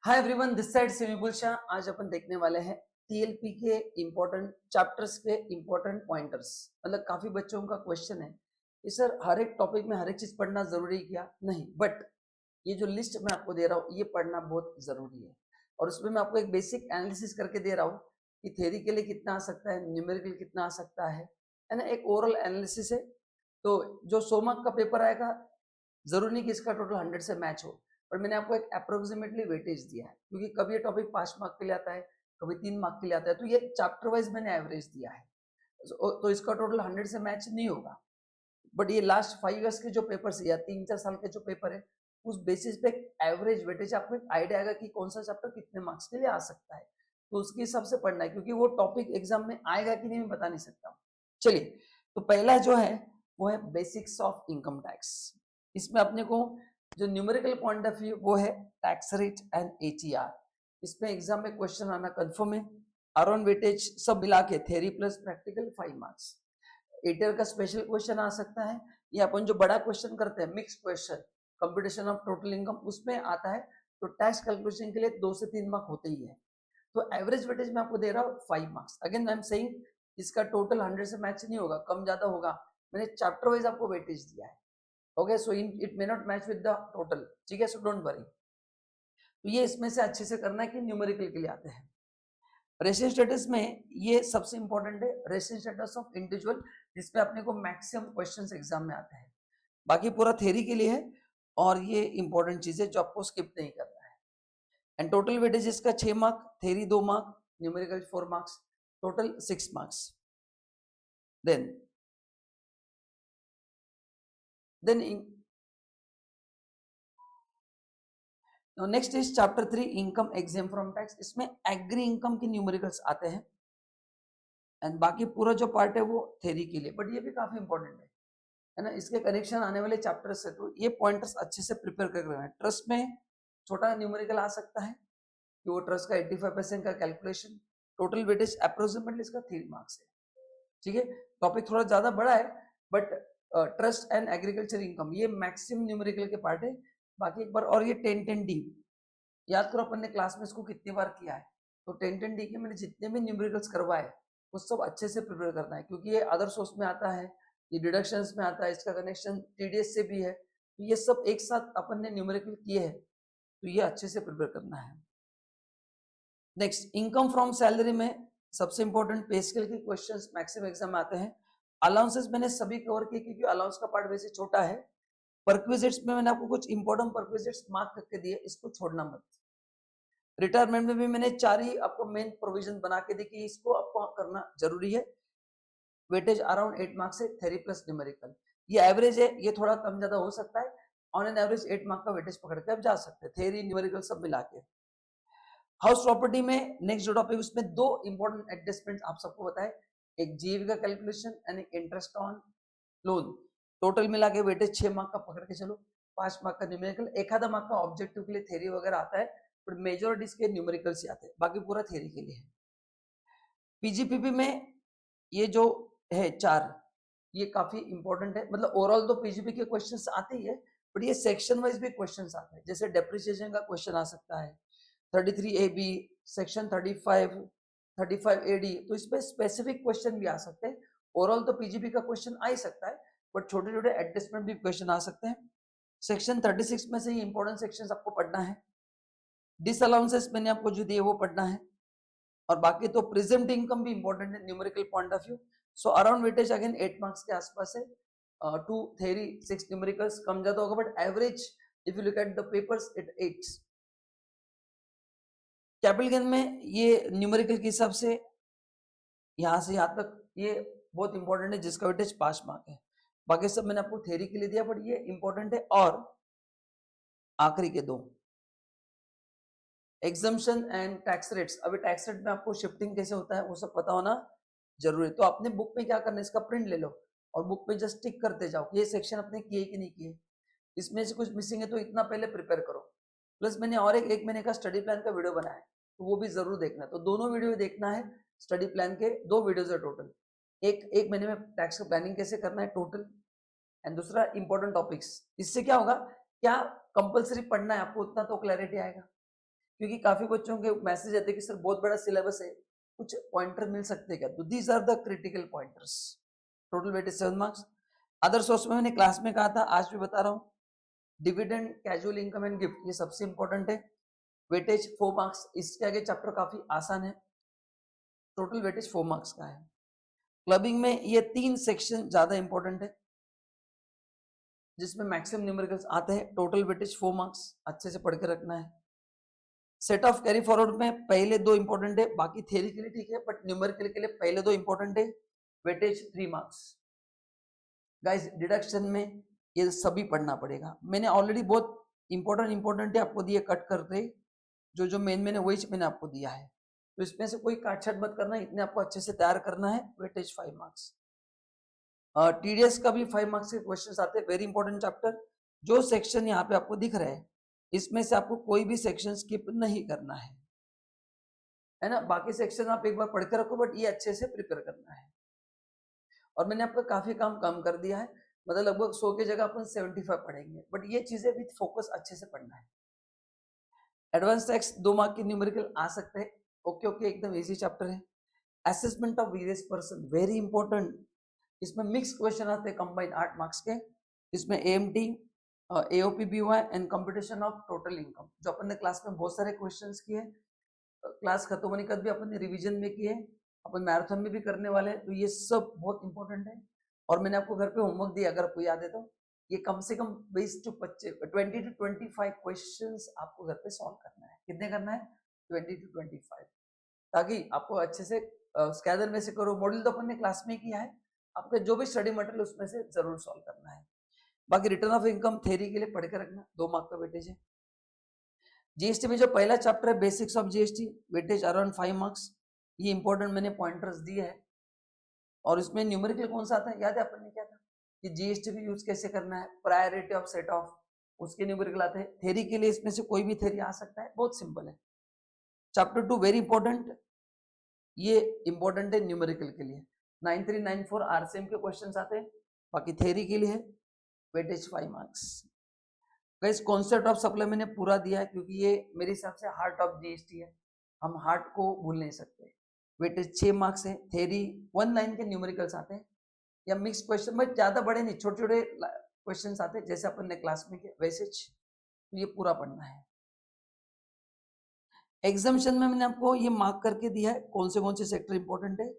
Hi everyone, this side से विपुल शाह। आज अपन देखने वाले हैं टीएलपी के इंपॉर्टेंट चैप्टर्स के इंपॉर्टेंट पॉइंटर्स। मतलब काफी बच्चों का क्वेश्चन है कि सर हर एक टॉपिक में हर एक चीज पढ़ना जरूरी क्या? नहीं, बट ये जो लिस्ट मैं आपको दे रहा हूँ ये पढ़ना बहुत जरूरी है। और उसमें मैं आपको एक बेसिक एनालिसिस करके दे रहा हूँ कि थ्योरी के लिए कितना आ सकता है, न्यूमेरिकल कितना आ सकता है ना। एक ओवरऑल एनालिसिस है। तो जो 100 मार्क का पेपर आएगा, जरूरी नहीं कि इसका टोटल 100 से मैच हो, पर मैंने आपको एक अप्रोक्सीमेटली वेटेज दिया है, क्योंकि कभी ये टॉपिक 5 मार्क के लिए आता है, कभी 3 मार्क के लिए आता है, तो ये चैप्टर वाइज मैंने एवरेज दिया है। तो इसका टोटल 100 से मैच नहीं होगा, बट ये लास्ट 5 इयर्स के जो पेपर है या 3-4 साल के जो पेपर है, उस बेसिस पे एवरेज वेटेज आपको एक आइडिया आएगा कि कौन सा चैप्टर कितने मार्क्स के लिए आ सकता है। तो उसके हिसाब से पढ़ना है, क्योंकि वो टॉपिक एग्जाम में आएगा कि नहीं मैं बता नहीं सकता। चलिए, तो पहला जो है वो है बेसिक्स ऑफ इनकम टैक्स। इसमें अपने को जो न्यूमेरिकल पॉइंट ऑफ व्यू वो है टैक्स रेट एंड एटीआर। इसमें एग्जाम में क्वेश्चन आना कंफर्म है। अराउंड वेटेज सब मिला के theory plus practical 5 marks. ATR का स्पेशल क्वेश्चन आ सकता है, या अपन जो बड़ा क्वेश्चन करते हैं mix question computation of total income, उसमें आता है। तो टैक्स कैलकुलेशन के लिए 2 से 3 मार्क होते ही है। तो एवरेज वेटेज मैं आपको दे रहा हूँ 5 marks. Again I am saying इसका टोटल 100 से मैच नहीं होगा, कम ज्यादा होगा। मैंने चैप्टर वाइज आपको वेटेज दिया है। Okay, so it may not match with the total, ठीक है, सो डोंट वरी। तो ये इसमें से अच्छे से करना है कि न्यूमेरिकल के लिए आते हैं। रेशियो स्टेटस में ये सबसे इंपॉर्टेंट है, रेशियो स्टेटस ऑफ इंडिविजुअल, जिसपे अपने को मैक्सिमम क्वेश्चंस एग्जाम में आते हैं। बाकी पूरा थ्योरी के लिए है, और ये इंपॉर्टेंट चीज है जो आपको स्किप नहीं करना है। एंड टोटल वेटेज इसका 6 mark, theory 2 mark, numerical 4 marks, total 6 marks. Then next is chapter 3 income exempt from tax. इसमें एग्री इनकम के न्यूमेरिकल्स आते हैं, एंड बाकी पूरा जो पार्ट है वो थ्योरी के लिए, बट ये भी काफी इंपॉर्टेंट है ना। इसके कनेक्शन आने वाले चैप्टर से, तो ये पॉइंटर्स अच्छे से प्रिपेयर कर रहे हैं। ट्रस्ट में छोटा न्यूमेरिकल आ सकता है कि वो ट्रस्ट का 85% का कैलकुलेशन, टोटल वेटेज अप्रोक्सीमेटली इसका 3 मार्क्स है, ठीक है। टॉपिक थोड़ा ज्यादा बड़ा है, but trust and agriculture income ये मैक्सिमम न्यूमेरिकल के पार्ट है। बाकी एक बार और ये 10-10D याद करो, अपन ने क्लास में इसको कितनी बार किया है। तो 10-10D के मैंने जितने भी न्यूमेरिकल्स करवाए वो सब अच्छे से प्रिपेयर करना है, क्योंकि ये अदर सोर्स में आता है, ये डिडक्शंस में आता है, इसका कनेक्शन टीडीएस से भी है। तो ये सब एक साथ अपन ने न्यूमेरिकल किए हैं, तो ये अच्छे से प्रिपेयर करना है। नेक्स्ट, इनकम फ्रॉम सैलरी में सबसे इंपॉर्टेंट पे स्केल के क्वेश्चंस मैक्सिमम एग्जाम में आते हैं। अलाउंसेस मैंने सभी कवर किए, क्योंकि अलाउंस का पार्ट वैसे छोटा है। परक्विजिट्स में मैंने आपको कुछ इंपॉर्टेंट परक्विजिट्स मार्क करके दिए, इसको छोड़ना मत। रिटायरमेंट में भी मैंने 4 ही आपको मेन प्रोविजन बना के दी कि इसको आपको करना जरूरी है। वेटेज अराउंड 8 मार्क्स है, थ्योरी प्लस न्यूमेरिकल। ये एवरेज है, ये थोड़ा कम ज्यादा हो सकता है। ऑन एन एवरेज 8 मार्क का वेटेज पकड़ के आप जा सकते हैं, थ्योरी न्यूमेरिकल सब मिला के। हाउस प्रॉपर्टी में नेक्स्ट जो टॉपिक, उसमें 2 इंपॉर्टेंट एडजस्टमेंट आप सबको बताए, एक जीवी का कैलकुलेशन एंड एक इंटरेस्ट ऑन लोन। टोटल मिला के वेटेज 6 मार्क का पकड़ के चलो, 5 मार्क का न्यूमेरिकल, एक आधा मार्क का ऑब्जेक्टिव के लिए थ्योरी वगैरह आता है, पर मेजॉरिटी इसके न्यूमेरिकल से आते हैं, बाकी पूरा थ्योरी के लिए है। पीजीपीपी में ये जो है 4, ये काफी इंपॉर्टेंट है। मतलब ओवरऑल तो पीजीपी के क्वेश्चंस आते ही है, बट ये सेक्शन वाइज भी क्वेश्चंस आते हैं। जैसे डेप्रिसिएशन का क्वेश्चन आ सकता है 33AB, सेक्शन 35AD, तो इसमें स्पेसिफिक क्वेश्चन भी आ सकते हैं। ओवरऑल तो पीजीपी का क्वेश्चन आ ही सकता है, बट छोटे छोटे एडजस्टमेंट भी क्वेश्चन आ सकते हैं। सेक्शन 36 में से ही इंपॉर्टेंट सेक्शन आपको पढ़ना है। डिसअलाउंसेस मैंने आपको जो दिए वो पढ़ना है, और बाकी तो प्रेजेंट इनकम भी इंपॉर्टेंट है numerical point of view. So around weightage again 8 marks के आसपास है। 2 थ्योरी 6 न्यूमेरिकल्स, कम ज्यादा होगा, but average if you look at the papers it 8। Capital gain में ये न्यूमेरिकल के हिसाब से यहां से यहां तक ये बहुत इंपॉर्टेंट है, जिसका वेटेज 5 मार्क है। बाकी सब मैंने आपको थ्योरी के लिए दिया, बट ये इंपॉर्टेंट है। और आखिरी के 2 एग्जम्पशन एंड टैक्स रेट्स। अभी टैक्स रेट में आपको शिफ्टिंग कैसे होता है वो सब पता होना जरूरी है। तो अपने बुक में क्या करना है, इसका प्रिंट ले लो और बुक पे जस्ट टिक करते जाओ, ये सेक्शन अपने किए कि नहीं किए, इसमें से कुछ मिसिंग है तो इतना पहले प्रिपेयर करो। प्लस मैंने और एक महीने का स्टडी प्लान का वीडियो बनाया है, तो वो भी जरूर देखना है। तो दोनों वीडियो देखना है, स्टडी प्लान के 2 वीडियोज है टोटल। एक महीने में टैक्स का प्लानिंग कैसे करना है टोटल, एंड दूसरा इंपॉर्टेंट टॉपिक्स। इससे क्या होगा, क्या कंपलसरी पढ़ना है आपको, उतना तो क्लैरिटी आएगा क्योंकि काफी बच्चों के मैसेज आते हैं कि सर बहुत बड़ा सिलेबस है, कुछ पॉइंटर मिल सकते हैं क्या? तो these are the critical pointers. Total weightage 7 marks. Other source में मैंने क्लास में कहा था, आज भी बता रहा हूँ, dividend, casual income and gift, ये सबसे इंपॉर्टेंट है। Weightage 4 marks. इसके आगे चैप्टर काफी आसान है, टोटल वेटेज 4 मार्क्स का है। क्लबिंग में ये 3 सेक्शन ज्यादा इंपॉर्टेंट है, जिसमें मैक्सिमम न्यूमेरिकल्स आते हैं। टोटल वेटेज 4 मार्क्स, अच्छे से पढ़ के रखना है। सेट ऑफ कैरी फॉरवर्ड में पहले 2 इंपॉर्टेंट है, बाकी थ्योरी के लिए ठीक है, बट न्यूमेरिकल के लिए पहले 2 इंपॉर्टेंट है। Weightage 3 marks. गाइस डिडक्शन में ये सभी पढ़ना पड़ेगा। मैंने ऑलरेडी बहुत इंपॉर्टेंट है आपको दिए कट करके, जो मेन मैंने वही मैंने आपको दिया है, तो इसमें से कोई काटछाट मत करना, इतने आपको अच्छे से तैयार करना है। Weightage 5 marks. टीडीएस का भी 5 मार्क्स के क्वेश्चंस आते हैं, वेरी इंपॉर्टेंट चैप्टर। जो सेक्शन यहाँ पे आपको दिख रहा है, इसमें से आपको कोई भी सेक्शन स्किप नहीं करना है ना। बाकी सेक्शन आप एक बार पढ़ के रखो, बट ये अच्छे से प्रिपेयर करना है। और मैंने आपका काफी काम कम कर दिया है, मतलब लगभग 100 की जगह अपन 75 पढ़ेंगे, बट ये चीजें विथ फोकस अच्छे से पढ़ना है। एडवांस टैक्स 2 मार्क की न्यूमेरिकल आ सकते हैं, ओके, एकदम इजी चैप्टर है। Assessment of various person, very important. इसमें मिक्स क्वेश्चन आते हैं, कंबाइंड 8 मार्क्स के। इसमें एएमटी, एओपी भी हुआ है, and computation of total income, जो अपन ने क्लास में बहुत सारे क्वेश्चंस किए, क्लास खत्म होने के बाद भी अपन ने रिवीजन में किए, अपन मैराथन में भी करने वाले हैं, तो ये सब बहुत इंपॉर्टेंट है। और मैंने आपको घर पे होमवर्क दिया, अगर आपको याद है तो, ये कम से कम 20 to 25 क्वेश्चंस आपको घर पे सॉल्व करना है। कितने करना है? 20 to 25, ताकि आपको अच्छे से स्कैनर में से करो, मॉडल तो अपन ने क्लास में किया है, आपका जो भी स्टडी मटेरियल उसमें से जरूर सॉल्व करना है। बाकी रिटर्न ऑफ इनकम थ्योरी के लिए पढ़ के रखना, 2 मार्क का वेटेज है। जीएसटी में जो पहला चैप्टर है basics of GST, weightage around 5 marks. ये इंपॉर्टेंट मैंने पॉइंटर्स दिए हैं। और इसमें न्यूमेरिकल कौन सा आता है, याद है अपन ने क्या था कि जीएसटी भी यूज कैसे करना है, प्रायोरिटी ऑफ सेट ऑफ, उसके न्यूमेरिकल आते हैं। थ्योरी के लिए इसमें से कोई भी थ्योरी आ सकता है, बहुत सिंपल है। चैप्टर 2 वेरी इंपॉर्टेंट, ये इंपॉर्टेंट है न्यूमेरिकल के लिए। 9394 आरसीएम के क्वेश्चंस आते हैं, बाकी थ्योरी के लिए है। Weightage 5 marks. Guys concept of supply मैंने पूरा दिया है, क्योंकि ये मेरे हिसाब से हार्ट ऑफ जीएसटी है, हम हार्ट को भूल नहीं सकते। वेटेज 6 मार्क्स है। थ्योरी 1 लाइन के न्यूमेरिकल्स आते हैं, या मिक्स क्वेश्चन, बट ज्यादा बड़े नहीं, छोटे छोटे क्वेश्चंस आते हैं, जैसे अपन ने क्लास में किया वैसे। तो ये पूरा पढ़ना है। एग्जामिनेशन में मैंने आपको ये मार्क करके दिया है कौन से सेक्टर इंपॉर्टेंट है।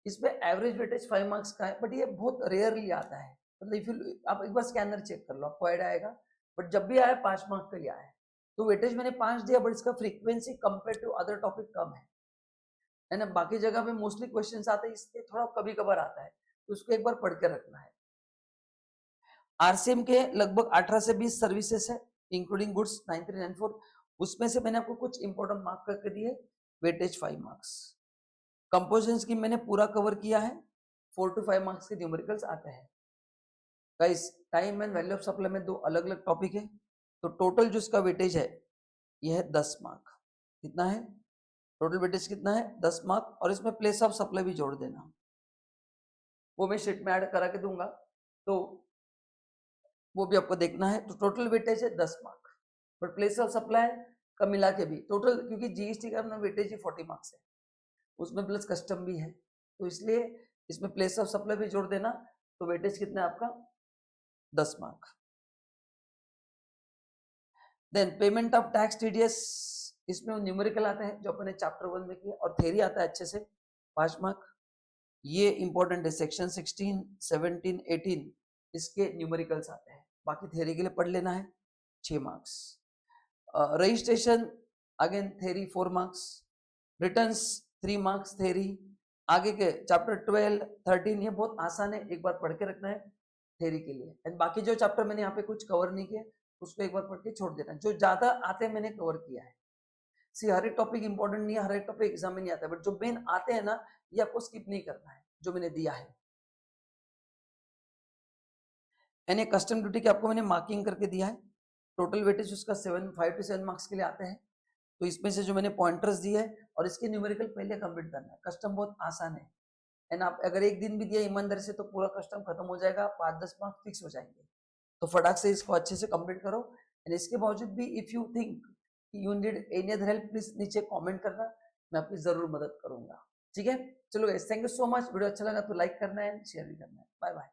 इसमें एवरेज वेटेज 5 मार्क्स का है, बट ये बहुत रेयरली आता है, मतलब इफ आप एक बार स्कैनर चेक कर लो, आपको आइडिया आएगा। बट जब भी आया 5 मार्क के लिए आया है, तो वेटेज मैंने 5 दिया, बट इसका frequency compare to other topic कम है ना। बाकी जगह पे मोस्टली क्वेश्चंस आते हैं, इसके थोड़ा कभी कभार आता है, तो उसको एक बार पढ़ के रखना है। आरसीएम के लगभग 18 से 20 सर्विसेज है, इंक्लूडिंग गुड्स 9394, उसमें से मैंने आपको कुछ इंपॉर्टेंट मार्क करके दिए, वेटेज 5 मार्क्स। कंपोजिशन स्कीम मैंने पूरा कवर किया है, 4 to 5 मार्क्स के न्यूमेरिकल्स आते हैं। Guys time and value of supply में 2 अलग अलग टॉपिक है, तो टोटल जो इसका वेटेज है ये है 10 मार्क। कितना है टोटल वेटेज, कितना है 10 मार्क। और इसमें प्लेस ऑफ सप्लाई भी जोड़ देना, वो मैं शीट में ऐड करा के दूंगा, तो वो भी आपको देखना है। तो टोटल वेटेज है 10 mark, but place of supply का मिला के भी टोटल, क्योंकि जीएसटी का अपना वेटेज ही 40 मार्क्स है, उसमें प्लस कस्टम भी है, तो इसलिए इसमें प्लेस ऑफ सप्लाई भी जोड़ देना, तो वेटेज कितना है आपका 10 mark. Then payment of tax TDS, इसमें न्यूमेरिकल आता है जो अपने चैप्टर 1 में किया, और थ्योरी आता है अच्छे से 5 मार्क। ये इंपॉर्टेंट है, सेक्शन 16, 17, 18 इसके न्यूमेरिकल्स आते हैं, बाकी थ्योरी के लिए पढ़ लेना है 6 marks. Registration again theory 4 marks, returns 3 marks theory. आगे के चैप्टर 12, 13 ये बहुत आसान है, एक बार पढ़ के रखना है थ्योरी के लिए। एंड बाकी जो चैप्टर मैंने यहाँ पे कुछ कवर नहीं किया, उसको एक बार पढ़ के छोड़ देना, जो ज्यादा आते हैं मैंने कवर किया है। सी हर एक टॉपिक इंपॉर्टेंट नहीं है, हर एक टॉपिक एग्जाम में नहीं आता है, बट जो मेन आते हैं ना, ये आपको स्किप नहीं करना है, जो मैंने दिया है। यानी कस्टम ड्यूटी की आपको मैंने मार्किंग करके दिया है, टोटल वेटेज उसका 5 to 7 मार्क्स के लिए आते हैं, तो इसमें से जो मैंने पॉइंटर्स दिए है, और इसके न्यूमेरिकल पहले कंप्लीट करना है। कस्टम बहुत आसान है, एंड आप अगर एक दिन भी दिया ईमानदारी से, तो पूरा कस्टम खत्म हो जाएगा, 5-10 मार्क्स फिक्स हो जाएंगे, तो फटाक से इसको अच्छे से कंप्लीट करो। एंड इसके बावजूद भी if you think you need any other help, please नीचे कमेंट करना, मैं आपकी जरूर मदद करूंगा। ठीक है, चलो guys, thank you so much. Video अच्छा लगा तो लाइक करना है, शेयर भी करना है। Bye bye.